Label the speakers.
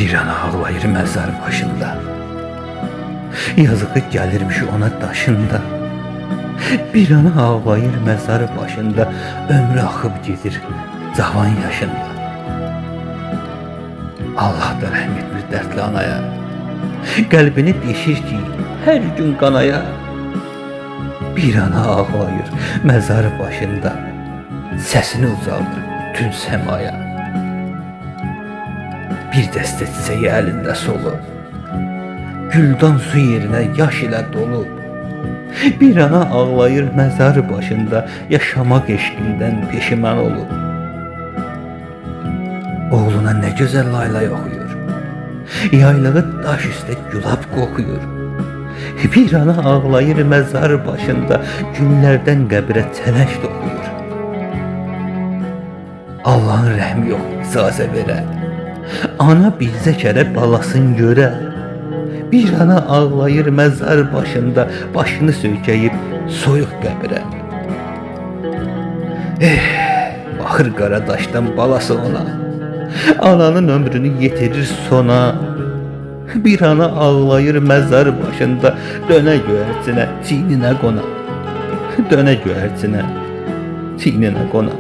Speaker 1: Bir ana ağlayır mezar başında. Yazığı gelirmiş ona daşında. Bir ana ağlayır mezar başında. Ömrü akıp gedir cavan yaşında. Allah da rəhm etmir dərdli anaya. Qəlbini deşir ki her gün kanaya. Bir ana ağlayır mezar başında. Sesini uzaldır bütün semaya. Bir dəstə çiçeği elinde solu. Güldan su yerine yaş ile dolu. Bir ana ağlayır mezar başında. Yaşamak eşqindən peşiman olub. Oğluna ne güzel laylay oxuyur. Yaylığı daş üstə gülab qoxuyur. Bir ana ağlayır mezar başında. Günlərdən qəbrə tələş doğuyur. Allah'ın rəhmi yox icazə verə. Ana bizə kərə balasın görə. Bir ana ağlayır mezar başında. Başını söykəyib soyuq qəbrə. Baxır qaradaşdan balası ona. Ananın ömrünü yetirir sona. Bir ana ağlayır mezar başında. Dönə göyərçinə, çiyninə qona. Dönə göyərçinə, çiyninə qona.